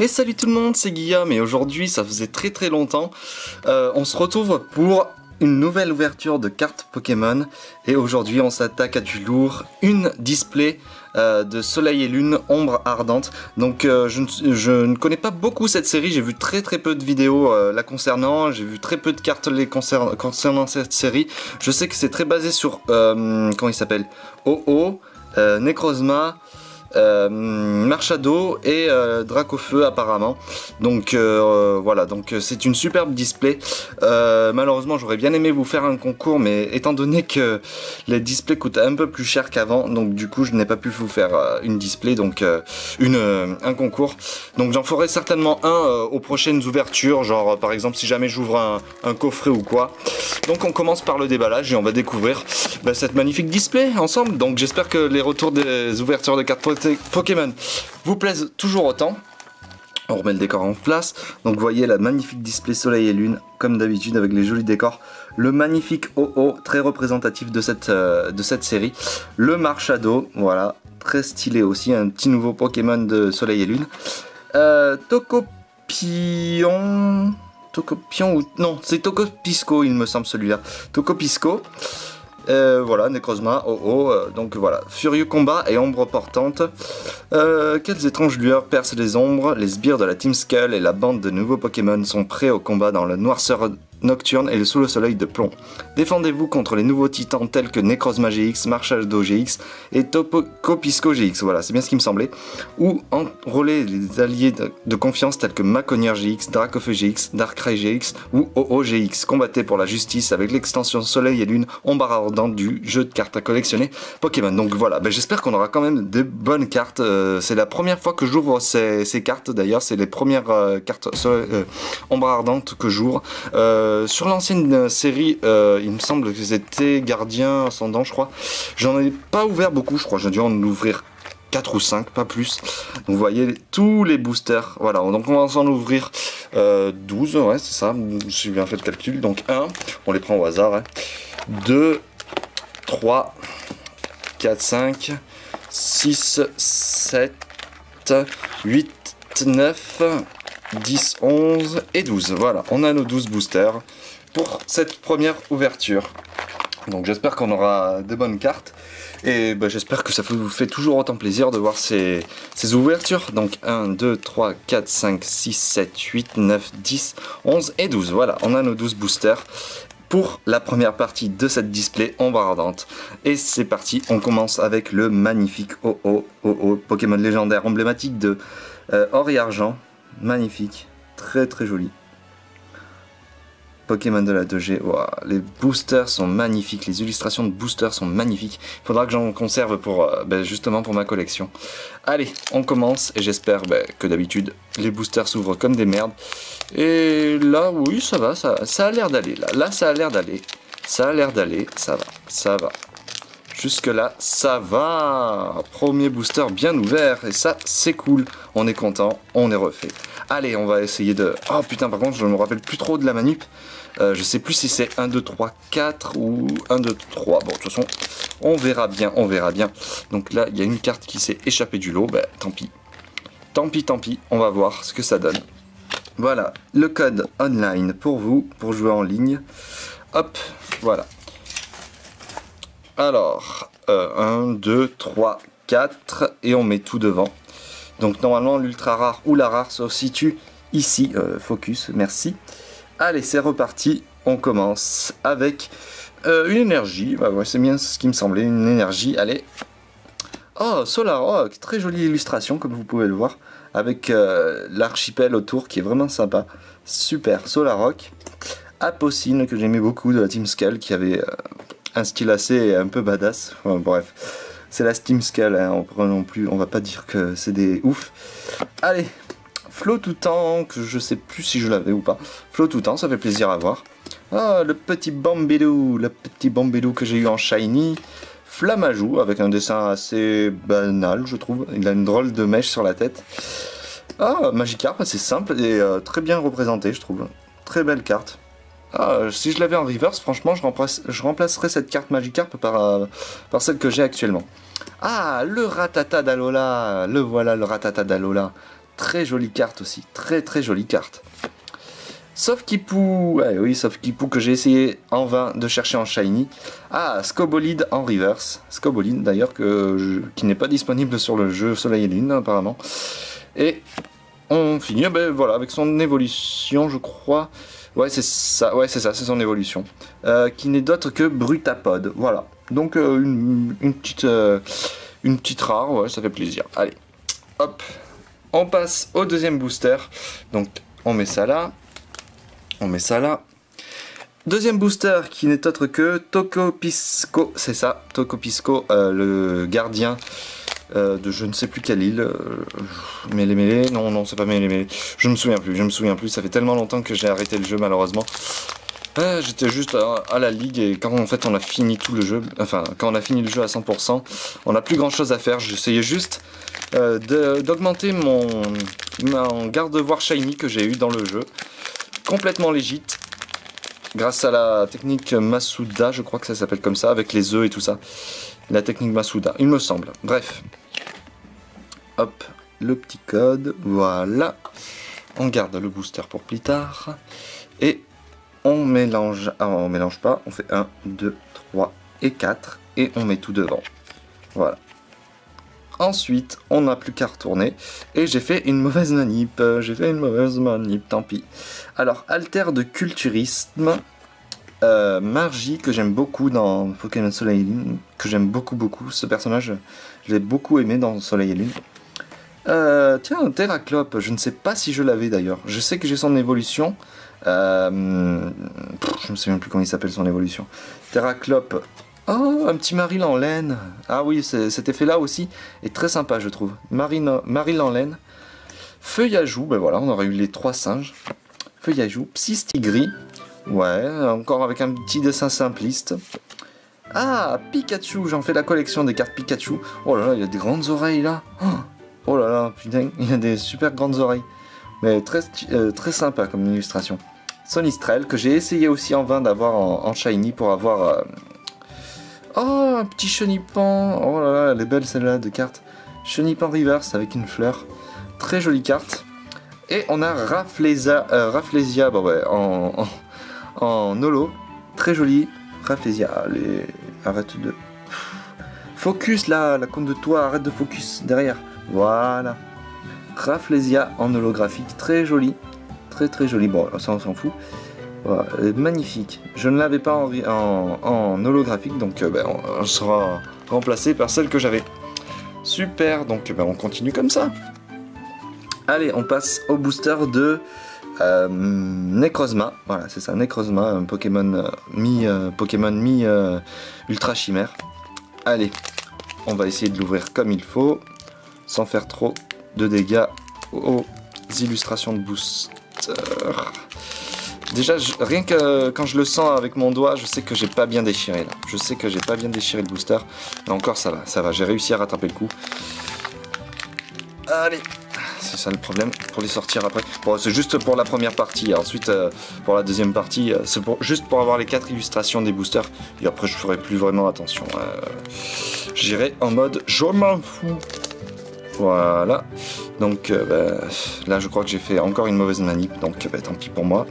Et salut tout le monde, c'est Guillaume et aujourd'hui ça faisait très longtemps, on se retrouve pour une nouvelle ouverture de cartes Pokémon et aujourd'hui on s'attaque à du lourd, une display de Soleil et Lune Ombre Ardente. Donc je ne connais pas beaucoup cette série, j'ai vu très peu de vidéos la concernant, j'ai vu très peu de cartes concernant cette série. Je sais que c'est très basé sur, comment il s'appelle, OO, Necrozma, Marshado et Dracofeu apparemment. Donc voilà, donc c'est une superbe display. Malheureusement j'aurais bien aimé vous faire un concours, mais étant donné que les displays coûtent un peu plus cher qu'avant, donc du coup je n'ai pas pu vous faire une display, donc un concours. Donc j'en ferai certainement un aux prochaines ouvertures, genre par exemple si jamais j'ouvre un coffret ou quoi. Donc on commence par le déballage et on va découvrir cette magnifique display ensemble. Donc j'espère que les retours des ouvertures de cartes Pokémon vous plaisent toujours autant. On remet le décor en place. Donc vous voyez la magnifique display Soleil et Lune comme d'habitude avec les jolis décors. Le magnifique OO très représentatif de cette série. Le Marshado, voilà, très stylé aussi, un petit nouveau Pokémon de Soleil et Lune. Tocopion ou non, c'est Tocopisco il me semble celui-là. Tocopisco. Voilà, Necrozma, donc voilà, Furieux Combat et Ombre Portante. Quelles étranges lueurs percent les ombres, les sbires de la Team Skull et la bande de nouveaux Pokémon sont prêts au combat dans la noirceur nocturne et sous le soleil de plomb. Défendez-vous contre les nouveaux titans tels que Necrozma GX, Marshado GX et Tocopisco GX, voilà, c'est bien ce qui me semblait. Ou enrôler les alliés de confiance tels que Maconier GX, Dracofeu GX, Darkrai GX ou OO GX. Combattez pour la justice avec l'extension Soleil et Lune Ombre Ardente du jeu de cartes à collectionner Pokémon. Donc voilà, j'espère qu'on aura quand même de bonnes cartes. C'est la première fois que j'ouvre ces cartes d'ailleurs, c'est les premières cartes Ombre Ardente que j'ouvre. Sur l'ancienne série, il me semble que c'était Gardien Ascendant, je crois. J'en ai pas ouvert beaucoup, je crois. J'ai dû en ouvrir 4 ou 5, pas plus. Donc vous voyez tous les boosters. Voilà, donc on va en ouvrir 12, ouais, c'est ça. J'ai bien fait le calcul. Donc 1, on les prend au hasard. Hein. 2, 3, 4, 5, 6, 7, 8, 9... 10, 11 et 12. Voilà, on a nos 12 boosters pour cette première ouverture. Donc j'espère qu'on aura de bonnes cartes. Et j'espère que ça vous fait toujours autant plaisir de voir ces ouvertures. Donc 1, 2, 3, 4, 5, 6, 7, 8, 9, 10, 11 et 12. Voilà, on a nos 12 boosters pour la première partie de cette display Ombre Ardente. Et c'est parti, on commence avec le magnifique OO, Pokémon légendaire emblématique de Or et Argent. Magnifique, très joli. Pokémon de la 2G, wow, les boosters sont magnifiques, les illustrations de boosters sont magnifiques. Il faudra que j'en conserve pour justement pour ma collection. Allez, on commence et j'espère que d'habitude les boosters s'ouvrent comme des merdes. Et là, oui, ça va, ça a l'air d'aller. Là, ça a l'air d'aller. Ça a l'air d'aller, ça va. Jusque là, ça va. Premier booster bien ouvert et ça, c'est cool. On est content, on est refait. Allez, on va essayer de... Oh putain, par contre, je ne me rappelle plus trop de la manip. Je sais plus si c'est 1, 2, 3, 4 ou 1, 2, 3. Bon, de toute façon, on verra bien, Donc là, il y a une carte qui s'est échappée du lot. Tant pis. Tant pis, on va voir ce que ça donne. Voilà, le code online pour vous, pour jouer en ligne. Hop, voilà. Alors, 1, 2, 3, 4 et on met tout devant. Donc normalement l'ultra rare ou la rare se situe ici. Focus, merci. Allez, c'est reparti. On commence avec une énergie. Ouais, c'est bien ce qui me semblait, une énergie. Allez. Oh, Solrock, très jolie illustration comme vous pouvez le voir. Avec l'archipel autour qui est vraiment sympa. Super, Solrock. Apocine que j'aimais beaucoup de la Team Skull qui avait... un style assez un peu badass, enfin, bref, c'est la Team Skull, hein, on va pas dire que c'est des ouf. Allez, Floatoutant, que je sais plus si je l'avais ou pas. Floatoutant, ça fait plaisir à voir. Ah, le petit Bambidou que j'ai eu en shiny. Flamajou, avec un dessin assez banal, je trouve. Il a une drôle de mèche sur la tête. Ah, Magikarp, c'est simple et très bien représenté, je trouve. Très belle carte. Ah, si je l'avais en reverse, franchement, je remplacerais cette carte Magikarp par celle que j'ai actuellement. Ah, le Rattata d'Alola. Le voilà, le Rattata d'Alola. Très jolie carte aussi. Très très jolie carte. Sauf Kipou. Ouais, oui, sauf Kipou que j'ai essayé en vain de chercher en shiny. Ah, Scobolide en reverse. Scobolide d'ailleurs qui n'est pas disponible sur le jeu Soleil et Lune apparemment. Et on finit ben, voilà, avec son évolution, je crois. Ouais, c'est ça, c'est son évolution. Qui n'est d'autre que Brutapod. Voilà. Donc une petite rare, ouais, ça fait plaisir. Allez, hop. On passe au deuxième booster. Donc on met ça là. On met ça là. Deuxième booster qui n'est autre que Tokopisco. C'est ça, Tokopisco, le gardien de je ne sais plus quelle île. Mêlé. Non, c'est pas Mêlé. Je me souviens plus. Ça fait tellement longtemps que j'ai arrêté le jeu malheureusement. J'étais juste à la ligue et quand en fait on a fini tout le jeu, enfin quand on a fini le jeu à 100%, on n'a plus grand chose à faire. J'essayais juste d'augmenter mon garde-voir shiny que j'ai eu dans le jeu. Complètement légit. Grâce à la technique Masuda, je crois que ça s'appelle comme ça, avec les œufs et tout ça. La technique Masuda, il me semble. Bref. Hop, le petit code, voilà. On garde le booster pour plus tard. Et on mélange, on mélange pas, on fait 1, 2, 3 et 4. Et on met tout devant. Voilà. Ensuite, on n'a plus qu'à retourner. Et j'ai fait une mauvaise manip. Tant pis. Alors, alter de culturisme. Margie, que j'aime beaucoup dans Pokémon Soleil et Lune. Que j'aime beaucoup. Ce personnage, je l'ai beaucoup aimé dans Soleil et Lune. Tiens, Terraclope. Je ne sais pas si je l'avais d'ailleurs. Je sais que j'ai son évolution. Je me souviens plus comment il s'appelle son évolution. Terraclope. Oh, un petit Maril en laine. Ah oui, cet effet-là aussi est très sympa, je trouve. Maril en laine. Feuillajou, ben voilà, on aurait eu les 3 singes. Feuillajou, Psystigris. Ouais, encore avec un petit dessin simpliste. Ah, Pikachu, j'en fais la collection des cartes Pikachu. Oh là là, il y a des grandes oreilles là. Oh là là, putain, il y a des super grandes oreilles. Mais très sympa comme illustration. Sonistrel, que j'ai essayé aussi en vain d'avoir en shiny pour avoir... Oh, un petit Chenipan. Oh là là, elle est belle celle-là de carte. Chenipan Reverse avec une fleur. Très jolie carte. Et on a Rafflesia bah ouais, en holo. Très jolie. Rafflesia. Allez, arrête de... Focus là, la compte de toi, arrête de focus derrière. Voilà. Rafflesia en holographique. Très jolie. Très jolie. Bon, ça on s'en fout. Voilà, magnifique. Je ne l'avais pas en holographique, donc on sera remplacé par celle que j'avais. Super, donc on continue comme ça. Allez, on passe au booster de Necrozma. Voilà, c'est ça, Necrozma, un Pokémon mi Ultra Chimère. Allez, on va essayer de l'ouvrir comme il faut, sans faire trop de dégâts aux illustrations de booster. Déjà, rien que quand je le sens avec mon doigt, je sais que j'ai pas bien déchiré là. Je sais que j'ai pas bien déchiré le booster. Mais encore ça va, j'ai réussi à rattraper le coup. Allez, c'est ça le problème pour les sortir après. Bon, c'est juste pour la première partie. Ensuite, pour la deuxième partie, c'est juste pour avoir les 4 illustrations des boosters. Et après, je ferai plus vraiment attention. J'irai en mode je m'en fous. Voilà. Donc là, je crois que j'ai fait encore une mauvaise manip. Donc tant pis pour moi.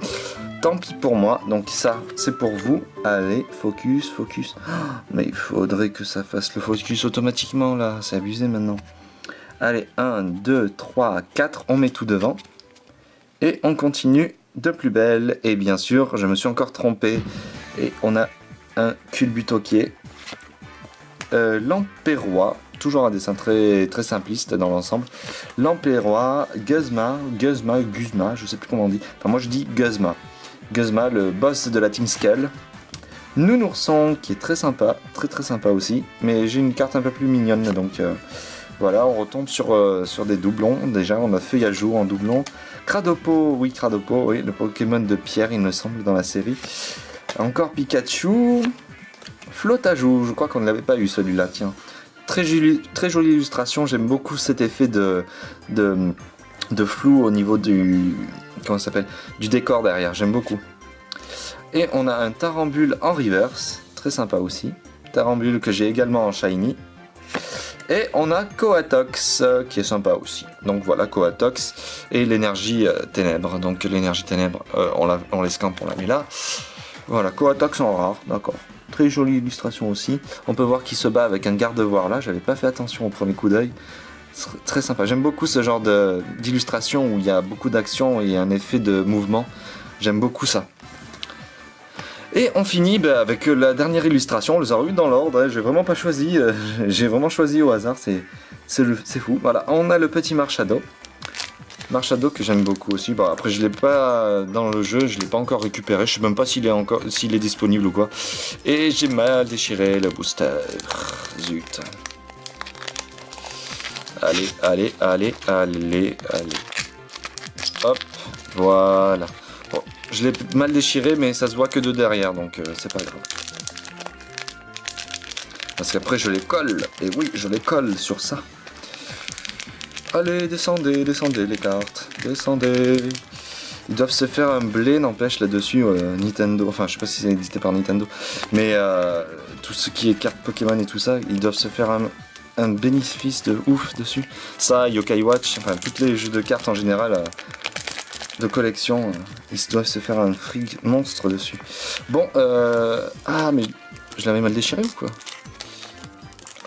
Tant pis pour moi, donc ça c'est pour vous. Allez, focus. Oh, mais il faudrait que ça fasse le focus automatiquement là, c'est abusé maintenant. Allez, 1, 2, 3, 4, on met tout devant. Et on continue de plus belle. Et bien sûr, je me suis encore trompé. Et on a un culbutoquier. Lampérois, toujours un dessin très simpliste dans l'ensemble. Lampérois, Guzma, je sais plus comment on dit. Enfin moi je dis Guzma. Guzma, le boss de la Team Skull. Nounourson, qui est très sympa, très sympa aussi. Mais j'ai une carte un peu plus mignonne, donc voilà, on retombe sur des doublons. Déjà, on a Feuillajou en doublon. Cradopo, oui, le Pokémon de pierre, il me semble, dans la série. Encore Pikachu. Flotajou, je crois qu'on ne l'avait pas eu celui-là, tiens. Très jolie illustration, j'aime beaucoup cet effet de de flou au niveau du... comment ça s'appelle? Du décor derrière, j'aime beaucoup. Et on a un Tarambule en reverse, très sympa aussi. Tarambule que j'ai également en shiny. Et on a Coatox qui est sympa aussi. Donc voilà, Coatox et l'énergie ténèbres. Donc l'énergie ténèbres, on l'escampe, on la met là. Voilà, Coatox en rare, d'accord. Très jolie illustration aussi. On peut voir qu'il se bat avec un garde-voir là. J'avais pas fait attention au premier coup d'œil. Très sympa. J'aime beaucoup ce genre d'illustration où il y a beaucoup d'action et un effet de mouvement. J'aime beaucoup ça. Et on finit avec la dernière illustration. On les a eu dans l'ordre. Hein. J'ai vraiment pas choisi. J'ai vraiment choisi au hasard. C'est fou. Voilà. On a le petit Marshado. Marshado que j'aime beaucoup aussi. Bon, après je l'ai pas dans le jeu. Je l'ai pas encore récupéré. Je sais même pas s'il est disponible ou quoi. Et j'ai mal déchiré le booster. Zut. Allez, allez, allez, allez, allez. Hop. Voilà. Bon, je l'ai mal déchiré, mais ça se voit que de derrière, donc c'est pas grave. Parce qu'après, je les colle. Et oui, je les colle sur ça. Allez, descendez, descendez les cartes. Descendez. Ils doivent se faire un blé, n'empêche, là-dessus, Nintendo. Enfin, je sais pas si c'est édité par Nintendo. Mais tout ce qui est cartes Pokémon et tout ça, ils doivent se faire un bénéfice de ouf dessus. Ça, Yokai Watch, enfin, tous les jeux de cartes en général... de collection, ils doivent se faire un fric monstre dessus. Bon, ah mais je l'avais mal déchiré ou quoi?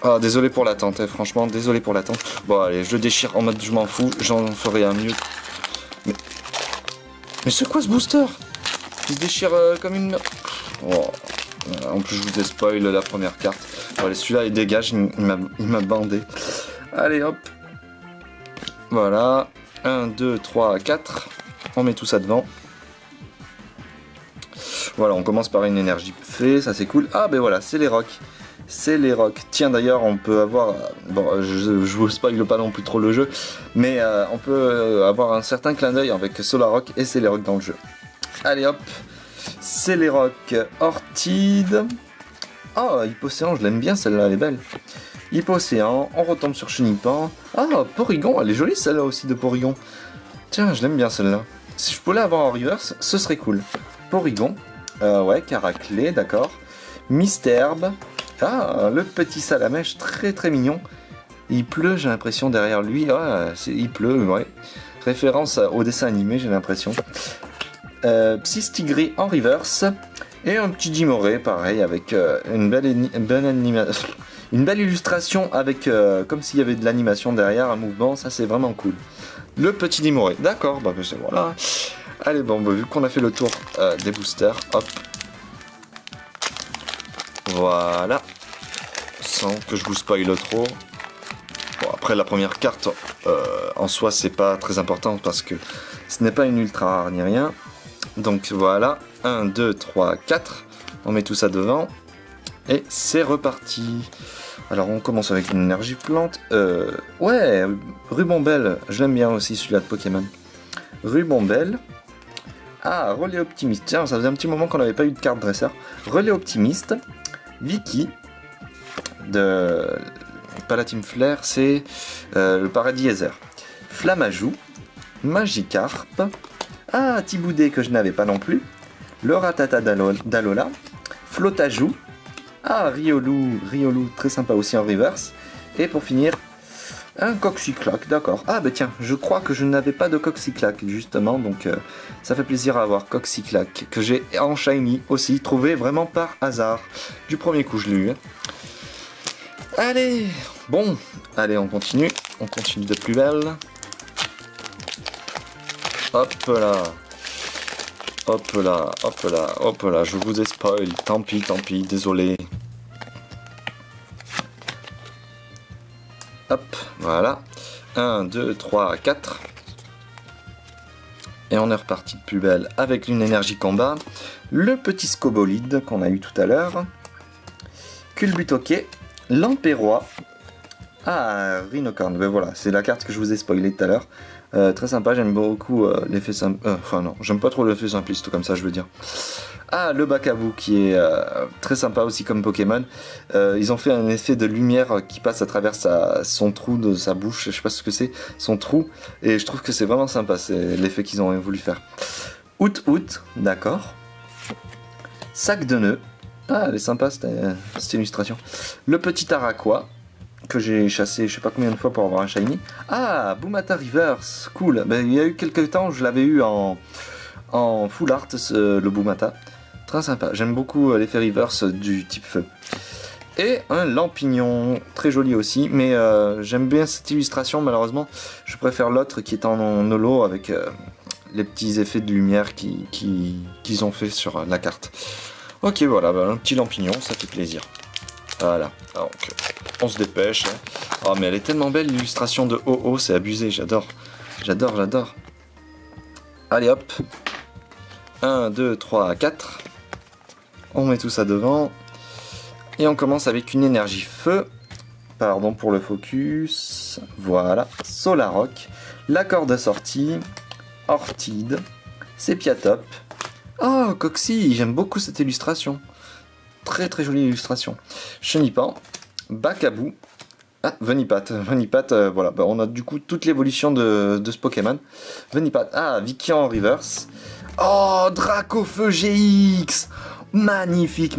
Ah, désolé pour l'attente, hein, franchement, désolé pour l'attente. Bon allez, je le déchire en mode je m'en fous, j'en ferai un mieux. Mais c'est quoi ce booster? Il se déchire comme une... Oh. En plus je vous ai spoil la première carte. Bon allez, celui-là il dégage, il m'a bandé. Allez hop. Voilà, 1, 2, 3, 4. On met tout ça devant. Voilà, on commence par une énergie fée, ça c'est cool. Ah ben voilà, c'est les rocks. C'est les rocks. Tiens d'ailleurs, on peut avoir... Bon, je vous spoil pas non plus trop le jeu, mais on peut avoir un certain clin d'œil avec Solrock et c'est les rocks dans le jeu. Allez hop, c'est les rocks Orchid. Oh, Hypocéan, je l'aime bien celle-là, elle est belle. Hypocéan, on retombe sur Chenipan. Ah, Porygon, elle est jolie celle-là aussi de Porygon. Tiens, je l'aime bien celle-là. Si je pouvais l'avoir en reverse, ce serait cool. Porygon, ouais, Caraclé, d'accord. Mystherbe, ah, le petit Salamèche, très très mignon. Il pleut, j'ai l'impression, derrière lui. Ah, il pleut, ouais. Référence au dessin animé, j'ai l'impression. Psystigris en reverse. Et un petit Dimoré, pareil, avec une belle illustration, avec comme s'il y avait de l'animation derrière, un mouvement, ça c'est vraiment cool. Le petit Dimoré, d'accord, bah c'est voilà. Allez, bon, bah, vu qu'on a fait le tour des boosters, hop. Voilà. Sans que je vous spoile trop. Bon, après la première carte, en soi, c'est pas très important parce que ce n'est pas une ultra rare ni rien. Donc voilà, 1, 2, 3, 4. On met tout ça devant. Et c'est reparti. Alors on commence avec une énergie plante. Ouais, Rubombelle, je l'aime bien aussi celui-là de Pokémon. Rubombelle. Ah, Relais Optimiste. Tiens, ça faisait un petit moment qu'on n'avait pas eu de carte dresseur. Relais Optimiste. Vicky. De Palatine Flair, c'est le Paradis Ether. Flamajou. Magikarp. Ah, Tiboudé que je n'avais pas non plus. Le Ratata d'Alola. Flotajou. Ah, Riolu, très sympa aussi en reverse. Et pour finir, un Coxyclac, d'accord. Ah bah tiens, je crois que je n'avais pas de Coxyclac justement, donc ça fait plaisir à avoir Coxyclac, que j'ai en shiny aussi, trouvé vraiment par hasard. Du premier coup je l'ai eu. Allez, bon, allez on continue de plus belle. Hop là. Hop là, hop là, hop là, je vous ai spoil, tant pis, désolé. Hop, voilà. 1, 2, 3, 4. Et on est reparti de plus belle avec une énergie combat. Le petit Scobolide qu'on a eu tout à l'heure. Culbutoquet, Lampérois. Ah, Rhinocorn, ben voilà, c'est la carte que je vous ai spoilé tout à l'heure. Très sympa, j'aime beaucoup l'effet simple. Enfin non, j'aime pas trop l'effet simpliste comme ça, je veux dire. Ah, le Bacabou qui est très sympa aussi comme Pokémon. Ils ont fait un effet de lumière qui passe à travers son trou de sa bouche, je sais pas ce que c'est, son trou. Et je trouve que c'est vraiment sympa, c'est l'effet qu'ils ont voulu faire. Out, d'accord. Sac de nœuds. Ah, elle est sympa cette illustration. Le petit Araquois que j'ai chassé je sais pas combien de fois pour avoir un shiny. Ah, Boomata Reverse, cool. Ben, il y a eu quelques temps, je l'avais eu en full art, le Boomata. Très sympa, j'aime beaucoup l'effet reverse du type feu. Et un Lampignon, très joli aussi, mais j'aime bien cette illustration, malheureusement. Je préfère l'autre qui est en holo avec les petits effets de lumière qu'ils ont fait sur la carte. Ok, voilà, ben, un petit Lampignon, ça fait plaisir. Voilà, donc on se dépêche. Oh, mais elle est tellement belle l'illustration de Oh, c'est abusé, j'adore. J'adore. Allez hop. 1, 2, 3, 4. On met tout ça devant. Et on commence avec une énergie feu. Pardon pour le focus. Voilà. Solarock. L'accord de sortie. Ortide. Sépiatop. Oh, Coxy, j'aime beaucoup cette illustration. Très jolie illustration. Chenipan, Bacabou, ah, Venipat, voilà, bah, on a du coup toute l'évolution de ce Pokémon. Venipat, ah, Vikian en reverse. Oh, Dracofeu GX, magnifique,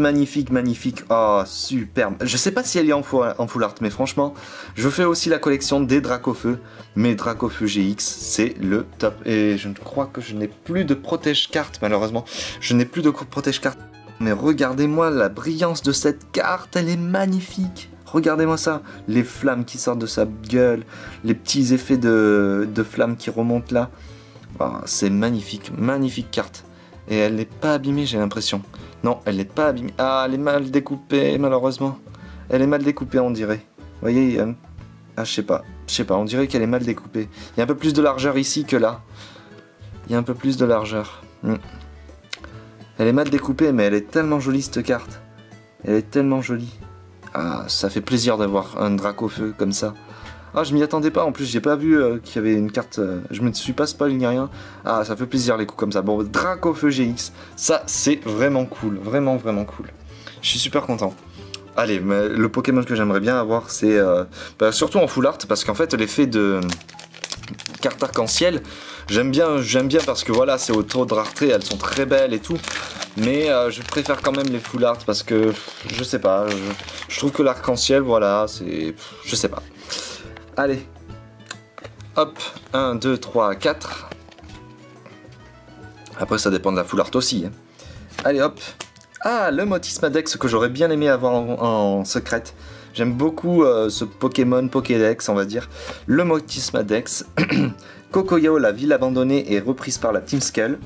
oh, superbe. Je sais pas si elle est en full art, mais franchement, je fais aussi la collection des Dracofeu, mais Dracofeu GX, c'est le top. Et je crois que je n'ai plus de protège-carte, malheureusement. Je n'ai plus de protège-carte. Mais regardez-moi la brillance de cette carte, elle est magnifique. Regardez-moi ça, les flammes qui sortent de sa gueule, les petits effets de flammes qui remontent là. Oh, c'est magnifique carte. Et elle n'est pas abîmée, j'ai l'impression. Non, elle n'est pas abîmée. Ah, elle est mal découpée, malheureusement. Elle est mal découpée, on dirait. Vous voyez, ah, je sais pas, on dirait qu'elle est mal découpée. Il y a un peu plus de largeur ici que là. Il y a un peu plus de largeur. Elle est mal découpée, mais elle est tellement jolie cette carte. Elle est tellement jolie. Ah, ça fait plaisir d'avoir un Dracofeu comme ça. Ah, je m'y attendais pas, en plus j'ai pas vu qu'il y avait une carte, je me suis pas spoil ni rien. Ah, ça fait plaisir les coups comme ça. Bon, Dracofeu GX, ça c'est vraiment cool, vraiment cool. Je suis super content. Allez, mais le Pokémon que j'aimerais bien avoir, c'est surtout en full art, parce qu'en fait l'effet de carte arc-en-ciel, j'aime bien parce que voilà, c'est au taux de rareté, elles sont très belles et tout. Mais je préfère quand même les full art parce que je sais pas, je trouve que l'arc-en-ciel, voilà, c'est, je sais pas. Allez, hop, 1, 2, 3, 4. Après ça dépend de la full art aussi. Hein. Allez hop. Ah, le Motismadex que j'aurais bien aimé avoir en secrète. J'aime beaucoup ce Pokémon Pokédex, on va dire. Le Motismadex. Kokoyo, la ville abandonnée, est reprise par la Team Skull.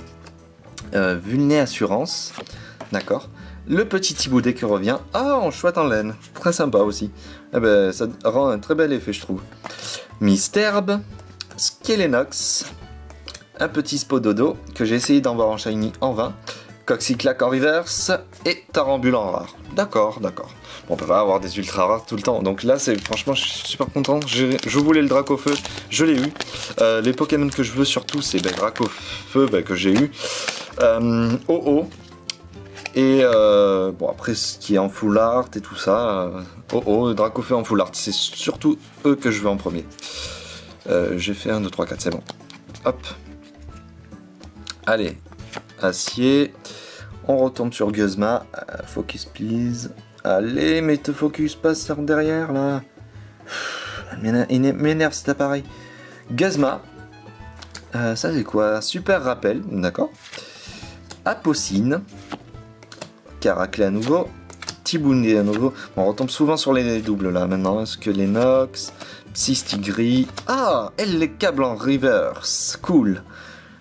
Vulné Assurance. D'accord. Le petit Thiboudet qui revient. Ah, en chouette en laine. Très sympa aussi. Eh ben, ça rend un très bel effet, je trouve. Misterbe. Skelenox. Un petit Spododo que j'ai essayé d'en voir en shiny en vain. Coxyclac en reverse et Tarambule en rare. D'accord. Bon, on peut pas avoir des ultra rares tout le temps. Donc là, franchement, je suis super content. Je voulais le Dracofeu, je l'ai eu. Les Pokémon que je veux surtout, c'est Dracofeu que j'ai eu. Oh. Et bon, après, ce qui est en full art et tout ça. Dracofeu en full art. C'est surtout eux que je veux en premier. J'ai fait 1, 2, 3, 4, c'est bon. Hop. Allez. Acier, on retombe sur Guzma, focus please, allez mais te focus pas sur derrière là, il m'énerve cet appareil. Guzma, ça c'est quoi? Super rappel, d'accord. Apocine, Caracle à nouveau, Tiboundé à nouveau, on retombe souvent sur les doubles là maintenant, parce que les Nox, Psystigris, ah, elle les câbles en reverse, cool.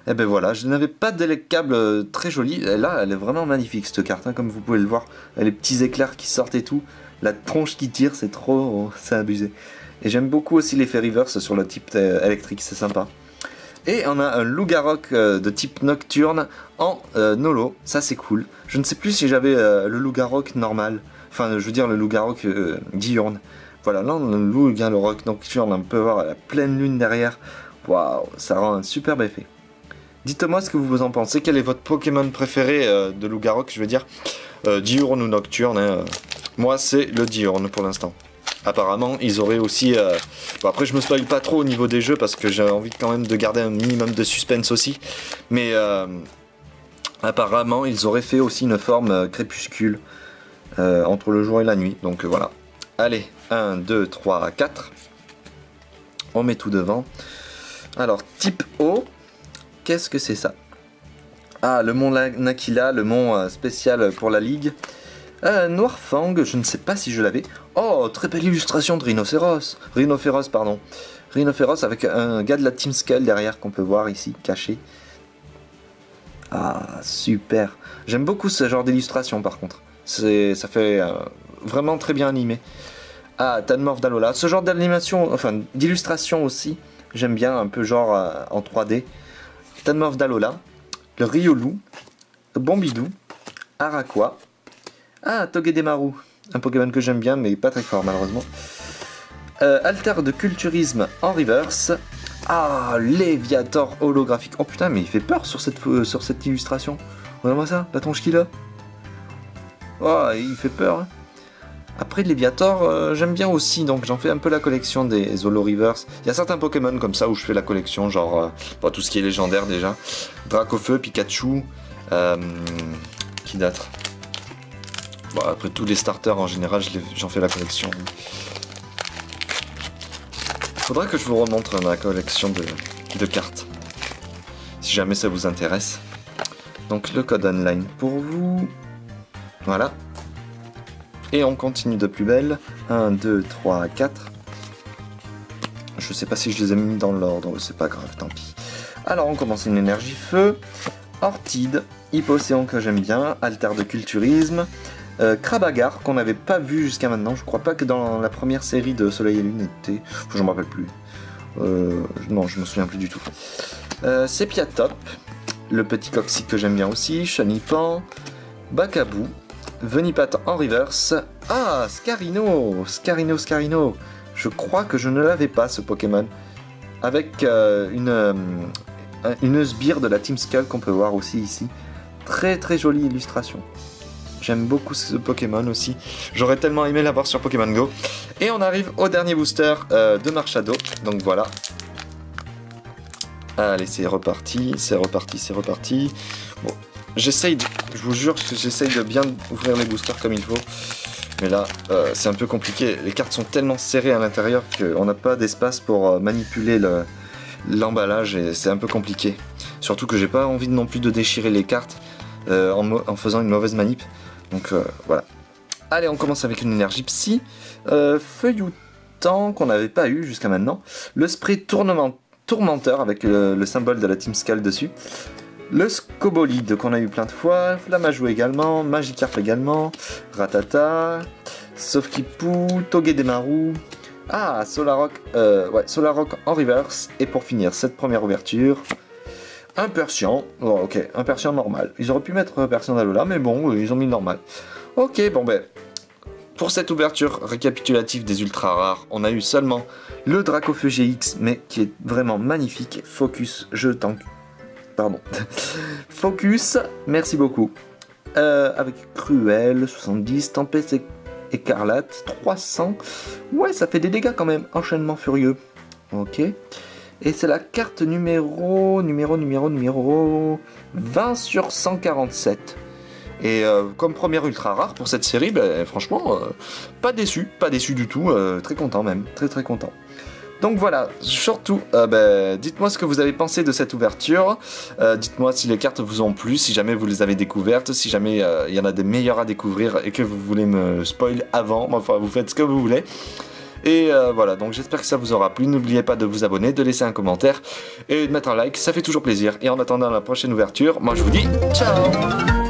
Et ben voilà, je n'avais pas d'électable très jolie. Et là, elle est vraiment magnifique cette carte, hein, comme vous pouvez le voir. Elle a les petits éclairs qui sortent et tout. La tronche qui tire, c'est trop... c'est abusé. Et j'aime beaucoup aussi l'effet reverse sur le type électrique, c'est sympa. Et on a un Lougarok de type nocturne en holo, ça c'est cool. Je ne sais plus si j'avais le Lougarok normal. Enfin, je veux dire le Lougarok diurne. Voilà, là on loue bien le roc nocturne, on peut voir la pleine lune derrière. Waouh, ça rend un superbe effet. Dites-moi ce que vous en pensez, quel est votre Pokémon préféré de Lougarok, je veux dire, diurne ou nocturne, hein. Moi c'est le diurne pour l'instant. Apparemment ils auraient aussi... Bon, après je me spoil pas trop au niveau des jeux parce que j'ai envie quand même de garder un minimum de suspense aussi. Mais apparemment ils auraient fait aussi une forme crépuscule entre le jour et la nuit. Donc voilà. Allez, 1, 2, 3, 4. On met tout devant. Alors type eau. Qu'est-ce que c'est ça? Ah, le mont Nakila, le mont spécial pour la ligue. Noirfang, je ne sais pas si je l'avais. Oh, très belle illustration de Rhinocéros. Rhinophéros, pardon. Rhinophéros avec un gars de la Team Skull derrière qu'on peut voir ici, caché. Ah, super. J'aime beaucoup ce genre d'illustration par contre. Ça fait vraiment très bien animé. Ah, Tanmorph d'Alola. Ce genre d'animation, enfin d'illustration aussi, j'aime bien, un peu genre en 3D. Tanmorph d'Alola, le Riolu, Bombidou, Araqua, Togedemaru, un Pokémon que j'aime bien mais pas très fort malheureusement. Alter de culturisme en reverse. Ah, Léviator holographique. Oh putain, mais il fait peur sur cette illustration. Regardez-moi ça, la tronche qu'il a. Oh, il fait peur. Hein. Après, Léviator, j'aime bien aussi, donc j'en fais un peu la collection des Holo Reverse. Il y a certains Pokémon comme ça où je fais la collection, genre tout ce qui est légendaire déjà. Dracofeu, Pikachu, qui d'autre? Bon, après tous les starters en général, j'en fais la collection. Faudrait que je vous remontre ma collection de cartes, si jamais ça vous intéresse. Donc le code online pour vous. Voilà. Et on continue de plus belle. 1, 2, 3, 4. Je sais pas si je les ai mis dans l'ordre, c'est pas grave, tant pis. Alors on commence une énergie feu. Ortide, Hippocéon que j'aime bien, Alter de culturisme, Krabagar qu'on n'avait pas vu jusqu'à maintenant. Je crois pas que dans la première série de Soleil et Lune était. Je me rappelle plus. Non, je me souviens plus du tout. Sepiatop, le petit Coccyx que j'aime bien aussi, Chenipan, Bakabou. Venipat en reverse. Ah, Scarino. Je crois que je ne l'avais pas ce Pokémon. Avec une sbire de la Team Skull qu'on peut voir aussi ici. Très très jolie illustration. J'aime beaucoup ce Pokémon aussi. J'aurais tellement aimé l'avoir sur Pokémon Go. Et on arrive au dernier booster de Marshado. Donc voilà. Allez, c'est reparti. Bon. Je vous jure que j'essaye de bien ouvrir les boosters comme il faut. Mais là, c'est un peu compliqué. Les cartes sont tellement serrées à l'intérieur qu'on n'a pas d'espace pour manipuler l'emballage et c'est un peu compliqué. Surtout que j'ai pas envie non plus de déchirer les cartes en faisant une mauvaise manip. Donc voilà. Allez, on commence avec une énergie psy. Feuilloutant qu'on n'avait pas eu jusqu'à maintenant. Le spray tourmenteur avec le symbole de la Team Skull dessus. Le Scobolide qu'on a eu plein de fois, Flamajou également, Magikarp également, Ratata, Sofkipou, Togedemaru, Solarok en reverse, et pour finir cette première ouverture, un Persian, un Persian normal. Ils auraient pu mettre Persian d'Alola, mais bon, ils ont mis le normal. Ok, bon ben, pour cette ouverture récapitulative des ultra rares, on a eu seulement le Dracofeu GX, mais qui est vraiment magnifique. Focus, Focus, merci beaucoup. Avec Cruel, 70, Tempête Écarlate, 300. Ouais, ça fait des dégâts quand même. Enchaînement furieux. Ok. Et c'est la carte numéro 20 sur 147. Et comme première ultra rare pour cette série, ben, franchement, pas déçu du tout. Très content même, très content. Donc voilà, surtout, dites-moi ce que vous avez pensé de cette ouverture. Dites-moi si les cartes vous ont plu, si jamais vous les avez découvertes, si jamais il y en a des meilleures à découvrir et que vous voulez me spoil avant. Enfin, vous faites ce que vous voulez. Et voilà, donc j'espère que ça vous aura plu. N'oubliez pas de vous abonner, de laisser un commentaire et de mettre un like, ça fait toujours plaisir. Et en attendant la prochaine ouverture, moi je vous dis ciao!